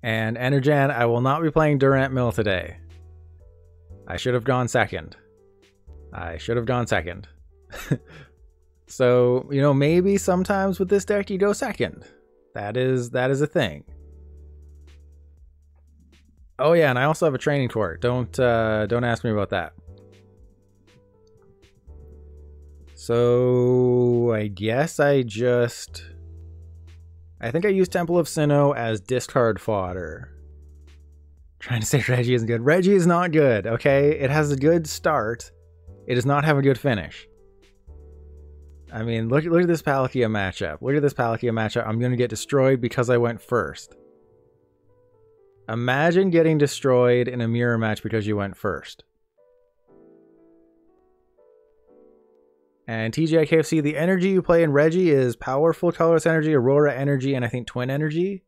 And Energen, I will not be playing Durant Mill today. I should have gone second. I should have gone second. So, you know, maybe sometimes with this deck you go second. That is a thing. Oh yeah, and I also have a training court. Don't ask me about that. So I guess I think I used Temple of Sinnoh as discard fodder. Trying to say Reggie isn't good. Reggie is not good, okay? It has a good start. It does not have a good finish. I mean, look at this Palkia matchup. Look at this Palkia matchup. I'm going to get destroyed because I went first. Imagine getting destroyed in a mirror match because you went first. And TGIKFC, the energy you play in Reggie is Powerful Colorless Energy, Aurora Energy, and I think Twin Energy.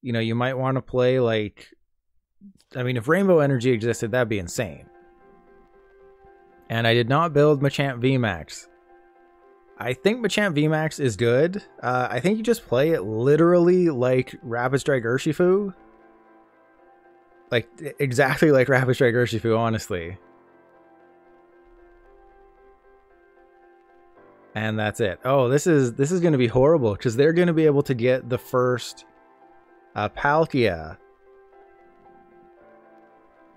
You know, you might want to play like... I mean, if Rainbow Energy existed, that'd be insane. And I did not build Machamp VMAX. I think Machamp VMAX is good. I think you just play it literally like Rapid Strike Urshifu. Like, exactly like Rapid Strike Urshifu, honestly. And that's it. Oh, this is going to be horrible because they're going to be able to get the first Palkia.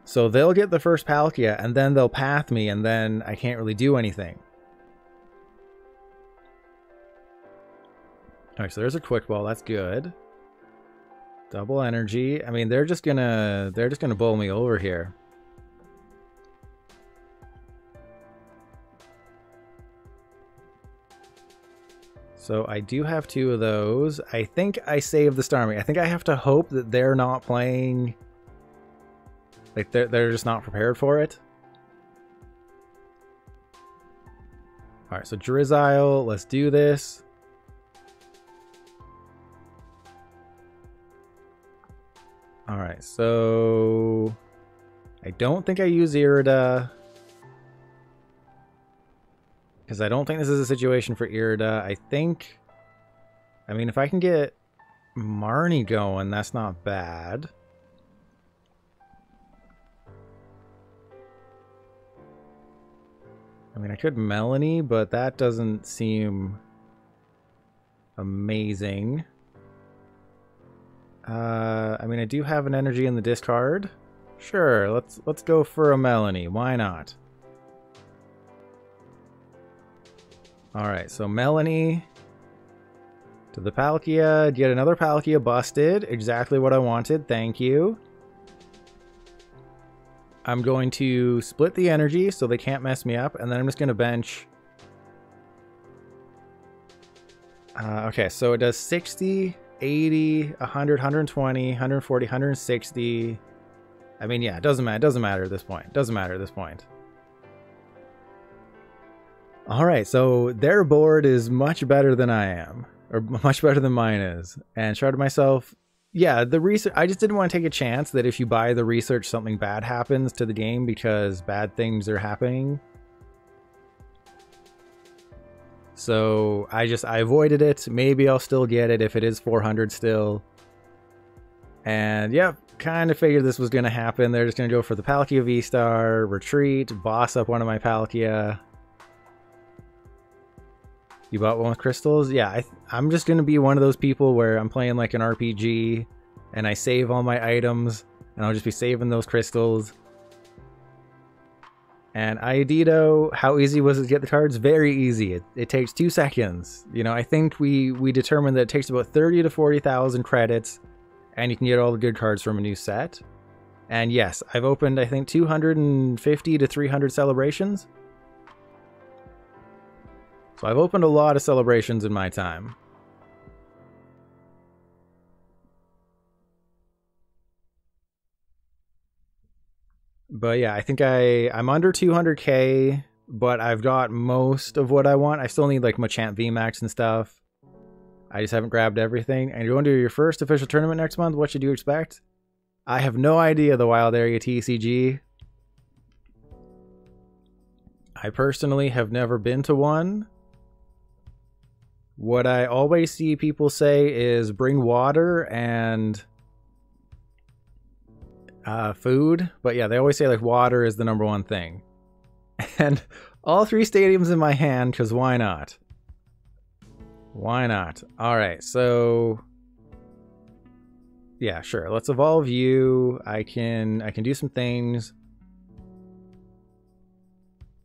So they'll get the first Palkia and then they'll path me and then I can't really do anything. Alright, so there's a quick ball. That's good. Double energy. I mean, they're just gonna bowl me over here. So I do have two of those. I think I saved the Starmie. I think I have to hope that they're not playing... Like, they're just not prepared for it. Alright, so Drizzile, let's do this. Alright, so... I don't think I use Irida. Because I don't think this is a situation for Irida. I think... I mean, if I can get Marnie going, that's not bad. I mean, I could Melony, but that doesn't seem amazing. I mean, I do have an energy in the discard. Sure, let's go for a Melony. Why not? Alright, so Melony to the Palkia. Get another Palkia busted. Exactly what I wanted. Thank you. I'm going to split the energy so they can't mess me up, and then I'm just going to bench. Okay, so it does 60, 80, 100, 120, 140, 160. I mean, yeah, it doesn't matter. It doesn't matter at this point. It doesn't matter at this point. Alright, so their board is much better than I am. Or much better than mine is. And shard myself... Yeah, the research. I just didn't want to take a chance that if you buy the research, something bad happens to the game because bad things are happening. So I avoided it. Maybe I'll still get it if it is 400 still. And yep, kind of figured this was going to happen. They're just going to go for the Palkia VStar, retreat, boss up one of my Palkia. You bought one with crystals? Yeah, I'm just going to be one of those people where I'm playing like an RPG and I save all my items and I'll just be saving those crystals. And Iodito, how easy was it to get the cards? Very easy. It takes 2 seconds. You know, I think we determined that it takes about 30 to 40,000 credits and you can get all the good cards from a new set. And yes, I've opened I think 250 to 300 celebrations. So I've opened a lot of celebrations in my time. But yeah, I think I'm under 200k, but I've got most of what I want. I still need like Machamp VMAX and stuff. I just haven't grabbed everything. And you're going to do your first official tournament next month. What should you expect? I have no idea the Wild Area TCG. I personally have never been to one. What I always see people say is bring water and food. But yeah, they always say like water is the #1 thing. And all 3 stadiums in my hand, because why not? Why not? Alright, so yeah, sure. Let's evolve you. I can do some things.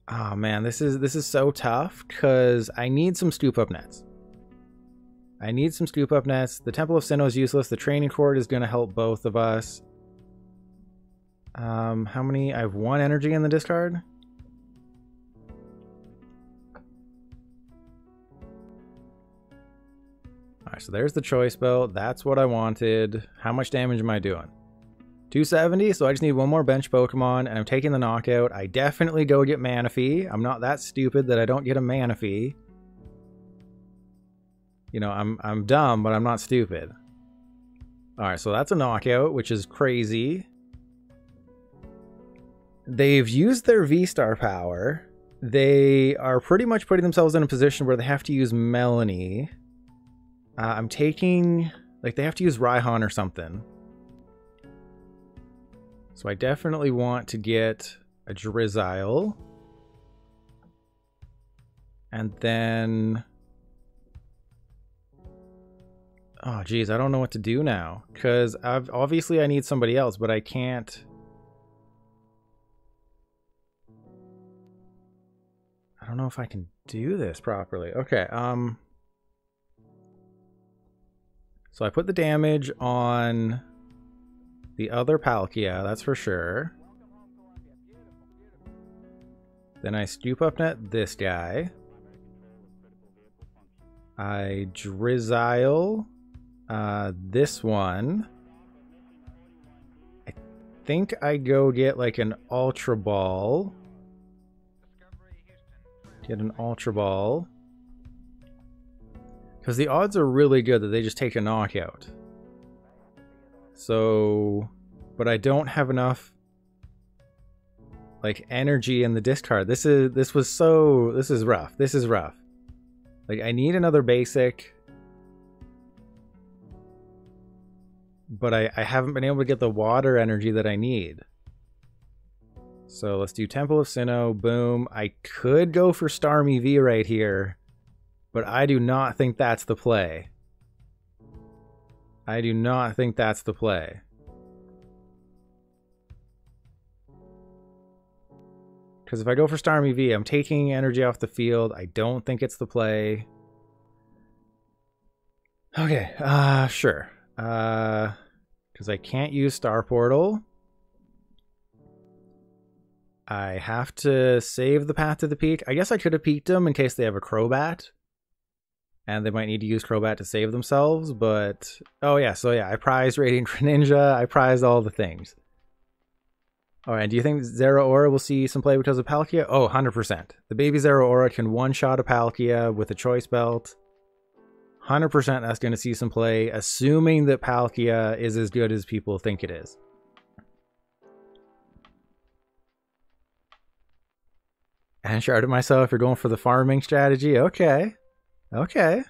Oh man, this is so tough because I need some Scoop Up Nets. I need some Scoop Up Nets. The Temple of Sinnoh is useless. The Training Court is going to help both of us. How many? I have 1 energy in the discard. Alright, so there's the Choice Belt. That's what I wanted. How much damage am I doing? 270, so I just need 1 more bench Pokemon, and I'm taking the knockout. I definitely go get Manaphy. I'm not that stupid that I don't get a Manaphy. You know, I'm dumb, but I'm not stupid. Alright, so that's a knockout, which is crazy. They've used their V-Star power. They are pretty much putting themselves in a position where they have to use Melony. I'm taking... like, they have to use Raihan or something. So I definitely want to get a Drizzile. And then... oh, geez, I don't know what to do now. Because obviously I need somebody else, but I can't... I don't know if I can do this properly. Okay, so I put the damage on the other Palkia, that's for sure. Then I Scoop Up Net this guy. I Drizzile this one. I think I go get like an Ultra Ball. Get an Ultra Ball. Because the odds are really good that they just take a knockout. So, but I don't have enough like energy in the discard. This is rough. This is rough. Like I need another basic. But I haven't been able to get the water energy that I need. So let's do Temple of Sinnoh, boom. I could go for Starmie V right here, but I do not think that's the play. I do not think that's the play. Because if I go for Starmie V, I'm taking energy off the field. I don't think it's the play. Okay, sure. Because I can't use Star Portal. I have to save the path to the peak. I guess I could have peaked them in case they have a Crobat. And they might need to use Crobat to save themselves, but... oh yeah, so yeah, I prized Radiant Greninja. I prized all the things. Alright, do you think Zeraora will see some play because of Palkia? Oh, 100%. The baby Zeraora can one-shot a Palkia with a Choice Belt. 100% that's going to see some play, assuming that Palkia is as good as people think it is. And sharded myself, you're going for the farming strategy? Okay. Okay.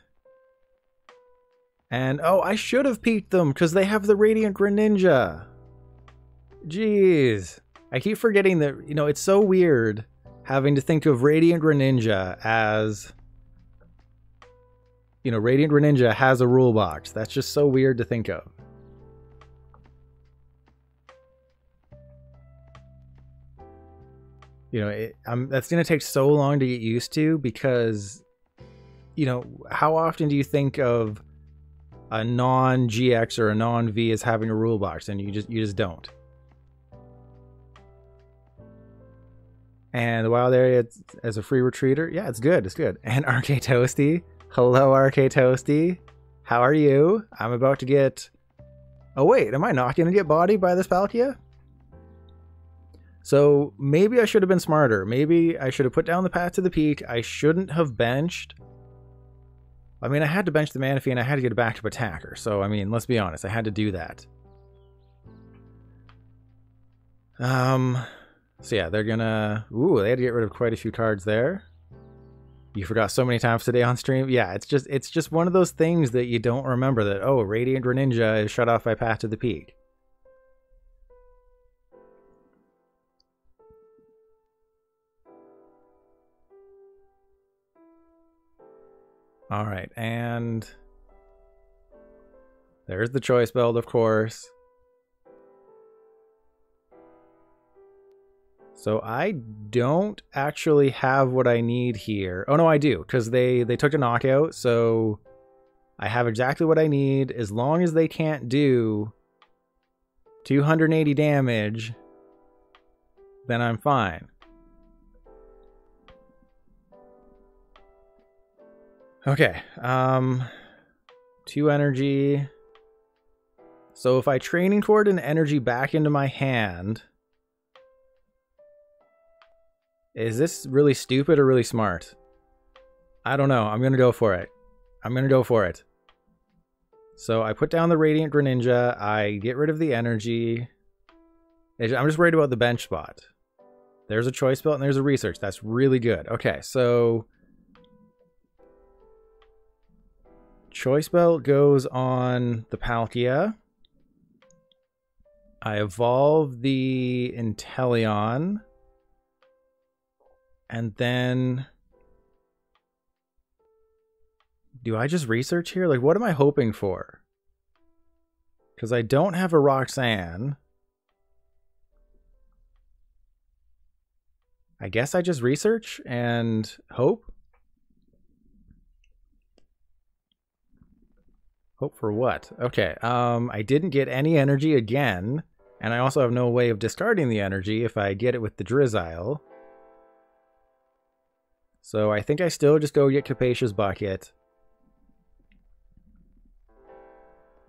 And, oh, I should have peeked them, because they have the Radiant Greninja. Jeez. I keep forgetting that, you know, it's so weird having to think of Radiant Greninja as... you know, Radiant Greninja has a rule box. That's just so weird to think of. You know, that's going to take so long to get used to because, you know, how often do you think of a non-GX or a non-V as having a rule box? And you just don't. And the wild area as a free retreater, yeah, it's good. It's good. And RK Toasty. Hello, RK Toasty. How are you? I'm about to get... oh, wait. Am I not going to get bodied by this Palkia? So maybe I should have been smarter. Maybe I should have put down the path to the peak. I shouldn't have benched. I mean, I had to bench the Manaphy and I had to get a backup attacker. So, I mean, let's be honest. I had to do that. So yeah, they're gonna... ooh, they had to get rid of quite a few cards there. You forgot so many times today on stream. Yeah, it's just one of those things that you don't remember that, oh, Radiant Greninja is shut off by Path to the Peak. All right, and there's the Choice Belt, of course. So I don't actually have what I need here. Oh no, I do, because they took a knockout, so I have exactly what I need. As long as they can't do 280 damage, then I'm fine. Okay, 2 energy. So if I Training Court an energy back into my hand, is this really stupid or really smart? I don't know. I'm going to go for it. I'm going to go for it. So I put down the Radiant Greninja. I get rid of the energy. I'm just worried about the bench spot. There's a Choice Belt and there's a Research. That's really good. Okay, so Choice Belt goes on the Palkia. I evolve the Inteleon. And then do I just Research here? Like, what am I hoping for? Because I don't have a Roxanne. I guess I just Research and hope. Hope for what? Okay, I didn't get any energy again, and I also have no way of discarding the energy if I get it with the Drizzile. So I think I still just go get Capacious Bucket.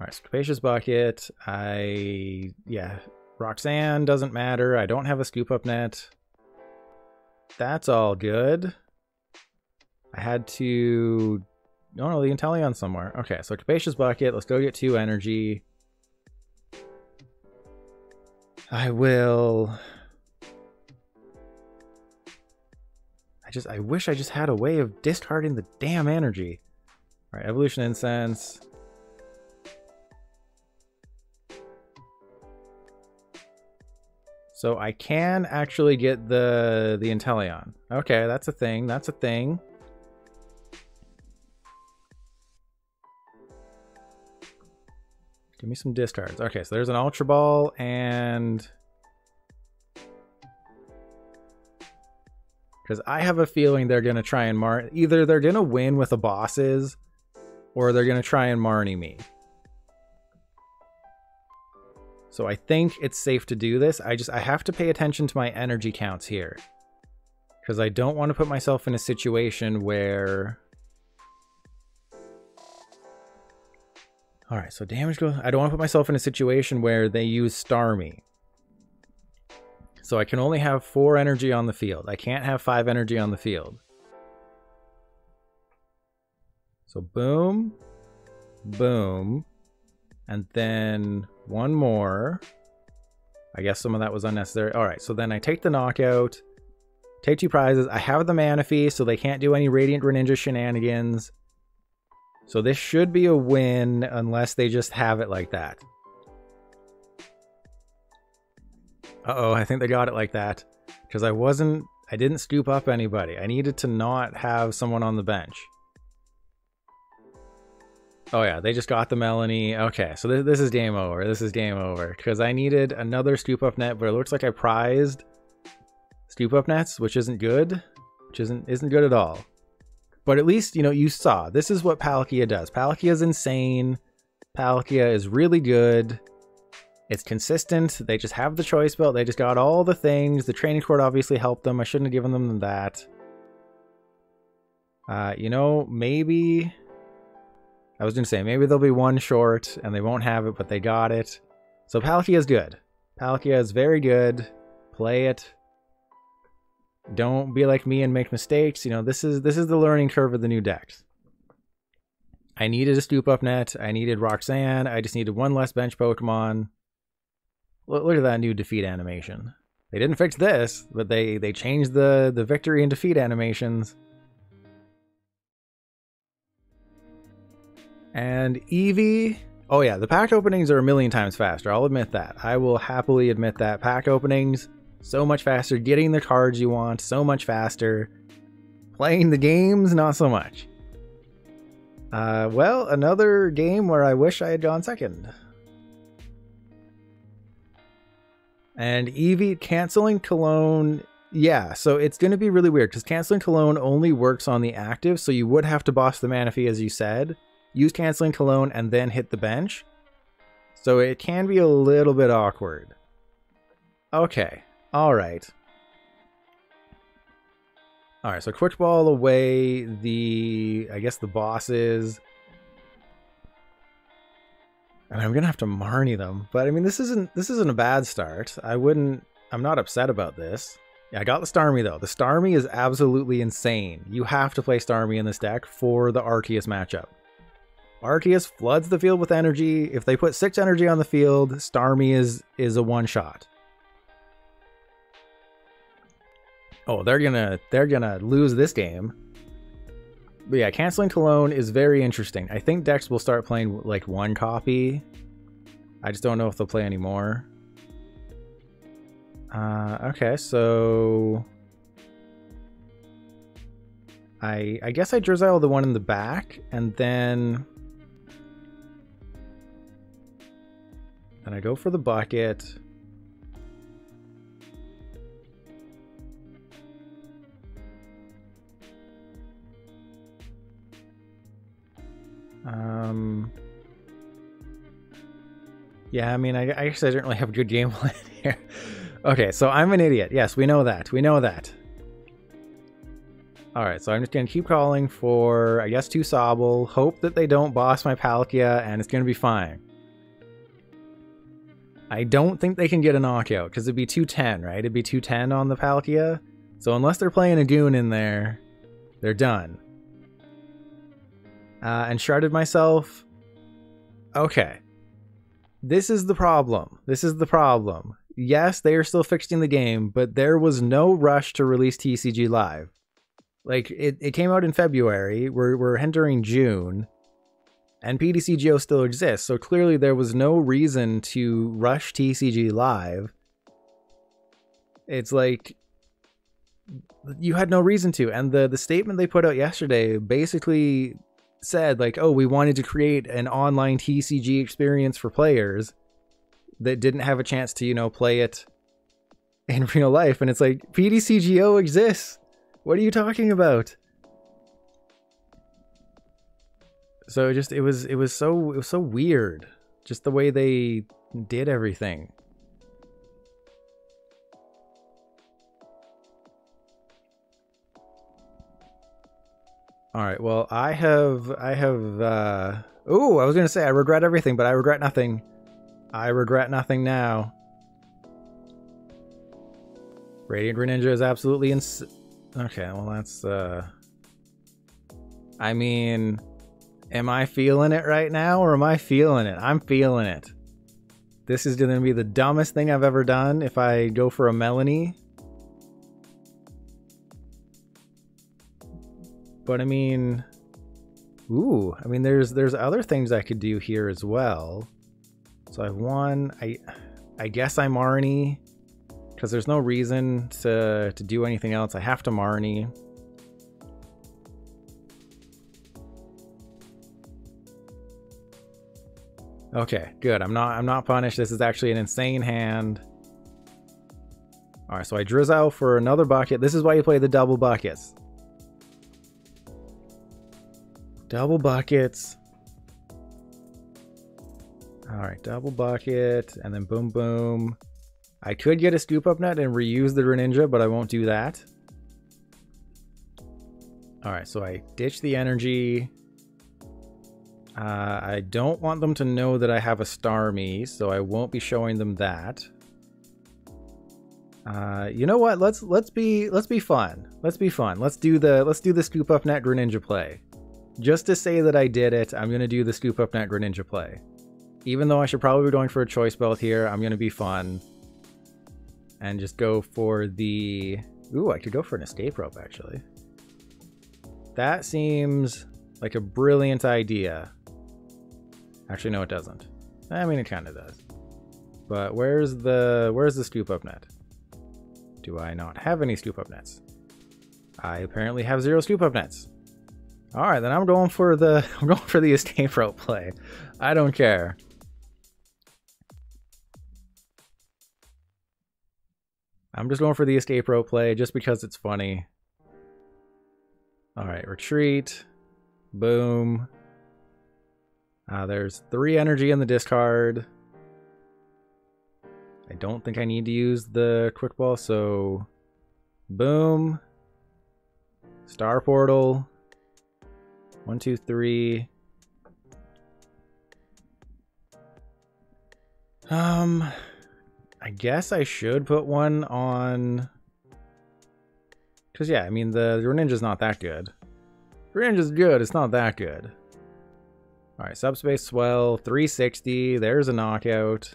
Alright, so Capacious Bucket. Yeah, Roxanne doesn't matter. I don't have a Scoop Up Net. That's all good. I had to... Oh no, the Inteleon somewhere. Okay, so Capacious Bucket. Let's go get 2 energy. I will... I wish I just had a way of discarding the damn energy. Alright, Evolution Incense. So I can actually get the Inteleon. Okay, that's a thing. That's a thing. Give me some discards. Okay, so there's an Ultra Ball and... Because I have a feeling they're going to try and either they're going to win with the bosses, or they're going to try and Marnie me. So I think it's safe to do this. I have to pay attention to my energy counts here. Because I don't want to put myself in a situation where... Alright, so damage goes... I don't want to put myself in a situation where they use Starmie. So I can only have 4 energy on the field. I can't have 5 energy on the field. So boom, boom, and then 1 more. I guess some of that was unnecessary. All right, so then I take the knockout, take 2 prizes. I have the Manaphy, so they can't do any Radiant Greninja shenanigans. So this should be a win unless they just have it like that. Uh-oh, I think they got it like that. Because I didn't scoop up anybody. I needed to not have someone on the bench. Oh yeah, they just got the Melony. Okay, so this is game over. This is game over. Because I needed another Scoop Up Net, but it looks like I prized Scoop Up Nets, which isn't good. Which isn't good at all. But at least, you know, you saw. This is what Palkia does. Palkia is insane. Palkia is really good. It's consistent. They just have the Choice Belt. They just got all the things. The Training Court obviously helped them. I shouldn't have given them that. You know, maybe... I was going to say, maybe they'll be 1 short and they won't have it, but they got it. So Palkia is good. Palkia is very good. Play it. Don't be like me and make mistakes. You know, this is the learning curve of the new decks. I needed a Scoop Up Net. I needed Roxanne. I just needed 1 less bench Pokemon. Look at that new defeat animation. They didn't fix this, but they changed the victory and defeat animations. And Eevee. Oh yeah, the pack openings are a million times faster. I'll admit that. I will happily admit that. Pack openings, so much faster. Getting the cards you want, so much faster. Playing the games, not so much. Well, another game where I wish I had gone second. And Eevee canceling Cologne. Yeah, so it's going to be really weird because canceling Cologne only works on the active, so you would have to boss the Manaphy, as you said, use canceling Cologne, and then hit the bench. So it can be a little bit awkward. Okay, alright. Alright, so quick ball away I guess the bosses. And I'm gonna have to Marnie them. But I mean, this isn't a bad start. I'm not upset about this. Yeah, I got the Starmie though. The Starmie is absolutely insane. You have to play Starmie in this deck for the Arceus matchup. Arceus floods the field with energy. If they put 6 energy on the field, Starmie is a one-shot. Oh, they're gonna lose this game. But yeah, canceling Cologne is very interesting. I think decks will start playing like one copy. I just don't know if they'll play any more. Okay, so I guess I Drizzile the one in the back, and then I go for the bucket. Yeah, I mean, I guess I didn't really have a good game plan here. Okay, so I'm an idiot. Yes, we know that. We know that. Alright, so I'm just going to keep calling for, I guess, 2 Sobble. Hope that they don't boss my Palkia, and it's going to be fine. I don't think they can get a knockout, because it'd be 210, right? It'd be 210 on the Palkia. So unless they're playing a Goon in there, they're done. And sharded myself. Okay. This is the problem. This is the problem. Yes, they are still fixing the game, but there was no rush to release TCG Live. Like, it came out in February. We're entering June. And PTCGO still exists, so clearly there was no reason to rush TCG Live. It's like, you had no reason to. And the statement they put out yesterday basically said, like, oh, we wanted to create an online TCG experience for players that didn't have a chance to, you know, play it in real life. And it's like, PTCGO exists. What are you talking about? So it was so weird, just the way they did everything. All right, well, I have ooh, I was gonna say I regret everything, but I regret nothing. I regret nothing now. Radiant Greninja is absolutely okay, well, that's I mean, am I feeling it right now, or am I feeling it? I'm feeling it. This is gonna be the dumbest thing I've ever done if I go for a Melony. But I mean, ooh, I mean, there's other things I could do here as well. So I've won. I guess I Marnie, because there's no reason to do anything else. I have to Marnie. Okay, good. I'm not punished. This is actually an insane hand. All right, so I Drizzile for another bucket. This is why you play the double buckets. Double buckets. Alright, double bucket, and then boom boom. I could get a Scoop Up Net and reuse the Greninja, but I won't do that. Alright, so I ditch the energy. I don't want them to know that I have a Starmie, so I won't be showing them that. You know what? Let's be fun. Let's be fun. Let's do the Scoop Up Net Greninja play. Just to say that I did it, I'm going to do the Scoop Up Net Greninja play. Even though I should probably be going for a Choice Belt here, I'm going to be fun. And just go for the... Ooh, I could go for an Escape Rope, actually. That seems like a brilliant idea. Actually, no, it doesn't. I mean, it kind of does. But where's the Scoop Up Net? Do I not have any Scoop Up Nets? I apparently have 0 Scoop Up Nets. All right, then I'm going for the Escape Rope play. I don't care. I'm just going for the Escape Rope play just because it's funny. All right, retreat. Boom. There's 3 energy in the discard. I don't think I need to use the Quick Ball, so boom. Star Portal. 1, 2, 3. I guess I should put one on, because yeah, I mean the Greninja's not that good. Greninja's good, it's not that good. All right, Subspace Swell, 360. There's a knockout.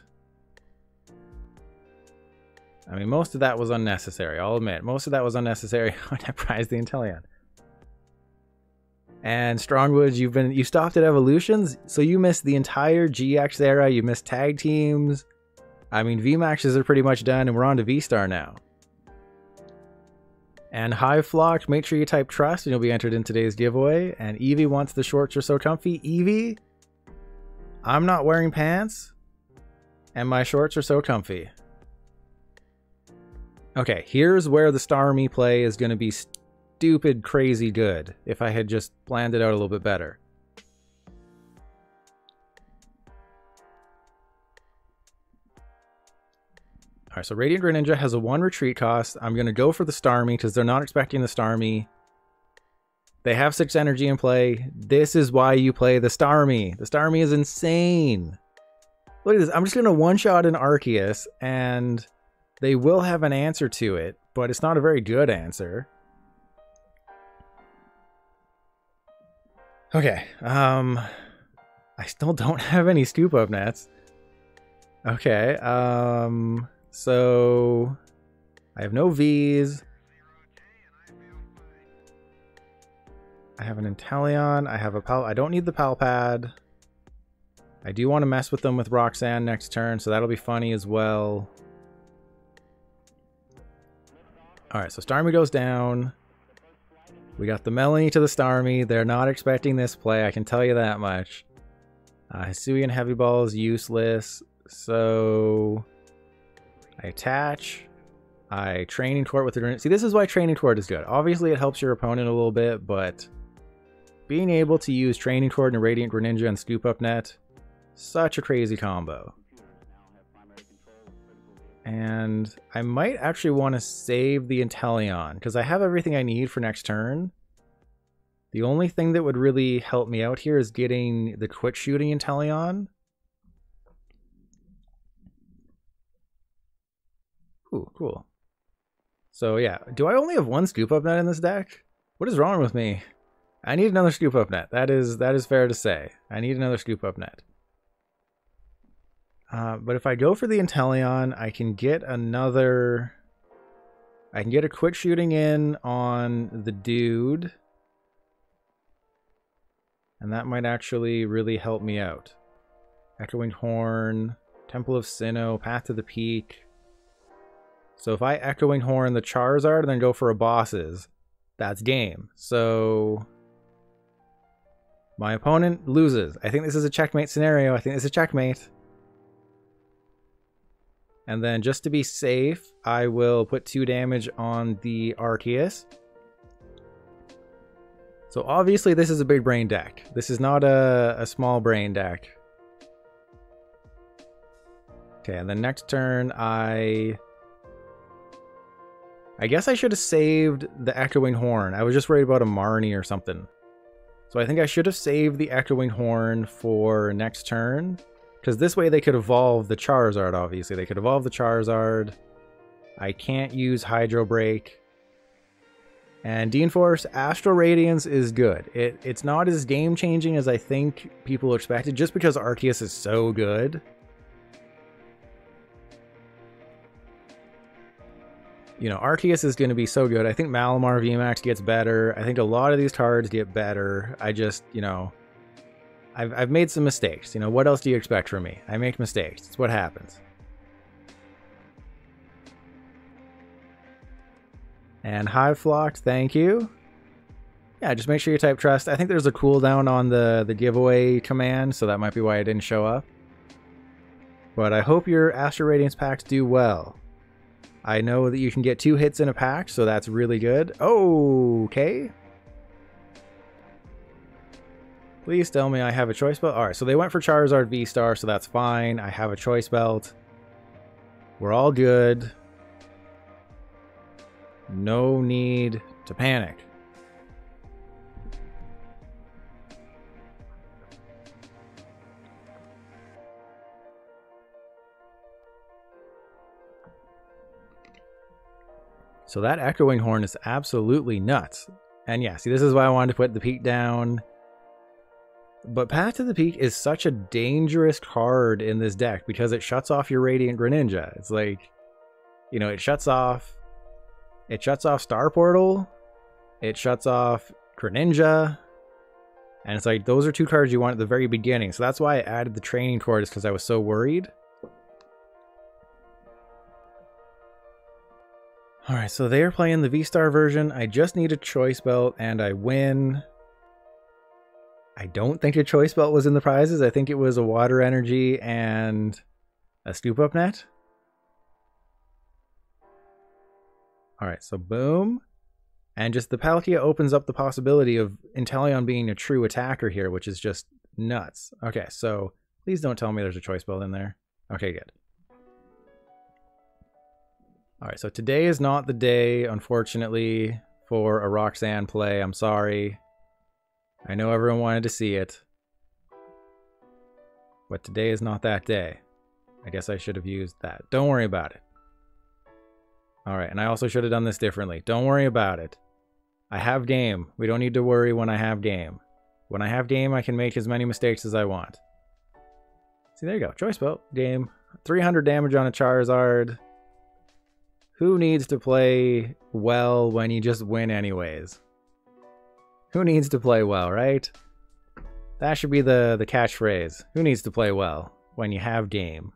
I mean, most of that was unnecessary. I'll admit, most of that was unnecessary when I prized the Inteleon. And Strongwood, you stopped at evolutions, so you missed the entire GX era. You missed tag teams. I mean, VMAXs are pretty much done, and we're on to VStar now. And Hive Flock, make sure you type trust, and you'll be entered in today's giveaway. And Eevee wants the shorts are so comfy. Eevee, I'm not wearing pants, and my shorts are so comfy. Okay, here's where the Starmie play is going to be stupid crazy good if I had just planned it out a little bit better. Alright, so Radiant Greninja has a 1 retreat cost. I'm going to go for the Starmie because they're not expecting the Starmie. They have 6 energy in play. This is why you play the Starmie. The Starmie is insane. Look at this. I'm just going to one-shot an Arceus, and they will have an answer to it, but it's not a very good answer. Okay, I still don't have any Scoop Up Nets. Okay, so I have no Vs. I have an Inteleon. I have a Pal. I don't need the Pal Pad. I do want to mess with them with Roxanne next turn, so that'll be funny as well. Alright, so Starmie goes down. We got the Melony to the Starmie. They're not expecting this play, I can tell you that much. Hisuian Heavy Ball is useless, so I attach. I Training Court with the... See, this is why Training Court is good. Obviously, it helps your opponent a little bit, but being able to use Training Court and Radiant Greninja and Scoop Up Net, such a crazy combo. And I might actually want to save the Inteleon, because I have everything I need for next turn. The only thing that would really help me out here is getting the quit shooting Inteleon. Ooh, cool. So yeah, do I only have 1 Scoop Up Net in this deck? What is wrong with me? I need another Scoop Up Net. That is fair to say. I need another Scoop Up Net. But if I go for the Inteleon, I can get another... I can get a quit shooting in on the dude. And that might actually really help me out. Echoing Horn, Temple of Sinnoh, Path to the Peak. So if I Echoing Horn the Charizard and then go for a bosses, that's game. So my opponent loses. I think this is a checkmate scenario. I think this is a checkmate. And then just to be safe, I will put 2 damage on the Arceus. So obviously this is a big brain deck. This is not a small brain deck. Okay, and then next turn I guess I should have saved the Echoing Horn. I was just worried about a Marnie or something. So I think I should have saved the Echoing Horn for next turn. Because this way they could evolve the Charizard, obviously. They could evolve the Charizard. I can't use Hydro Break. And Dean Force, Astral Radiance is good. It's not as game-changing as I think people expected, just because Arceus is so good. You know, Arceus is going to be so good. I think Malamar VMAX gets better. I think a lot of these cards get better. I just, you know... I've made some mistakes. You know, what else do you expect from me? I make mistakes. It's what happens. And Hive Flocked, thank you. Yeah, just make sure you type trust. I think there's a cooldown on the giveaway command, so that might be why it didn't show up. But I hope your Astral Radiance packs do well. I know that you can get 2 hits in a pack, so that's really good. Oh, okay. Please tell me I have a Choice Belt. Alright, so they went for Charizard V-Star, so that's fine. I have a Choice Belt. We're all good. No need to panic. So that Echoing Horn is absolutely nuts. And yeah, see, this is why I wanted to put the Peak down. But Path to the Peak is such a dangerous card in this deck because it shuts off your Radiant Greninja. It's like, you know, it shuts off Star Portal, it shuts off Greninja, and it's like, those are 2 cards you want at the very beginning. So that's why I added the Training Court, is because I was so worried. Alright, so they are playing the V-Star version. I just need a Choice Belt and I win. I don't think a Choice Belt was in the prizes. I think it was a Water Energy and a Scoop Up Net. Alright, so boom. And just the Palkia opens up the possibility of Inteleon being a true attacker here, which is just nuts. Okay, so please don't tell me there's a Choice Belt in there. Okay, good. Alright, so today is not the day, unfortunately, for a Roxanne play. I'm sorry. I know everyone wanted to see it. But today is not that day. I guess I should have used that. Don't worry about it. Alright, and I also should have done this differently. Don't worry about it. I have game. We don't need to worry when I have game. When I have game, I can make as many mistakes as I want. See, there you go. Choice Belt. Game. 300 damage on a Charizard. Who needs to play well when you just win anyways? Who needs to play well, right? That should be the catchphrase. Who needs to play well when you have game?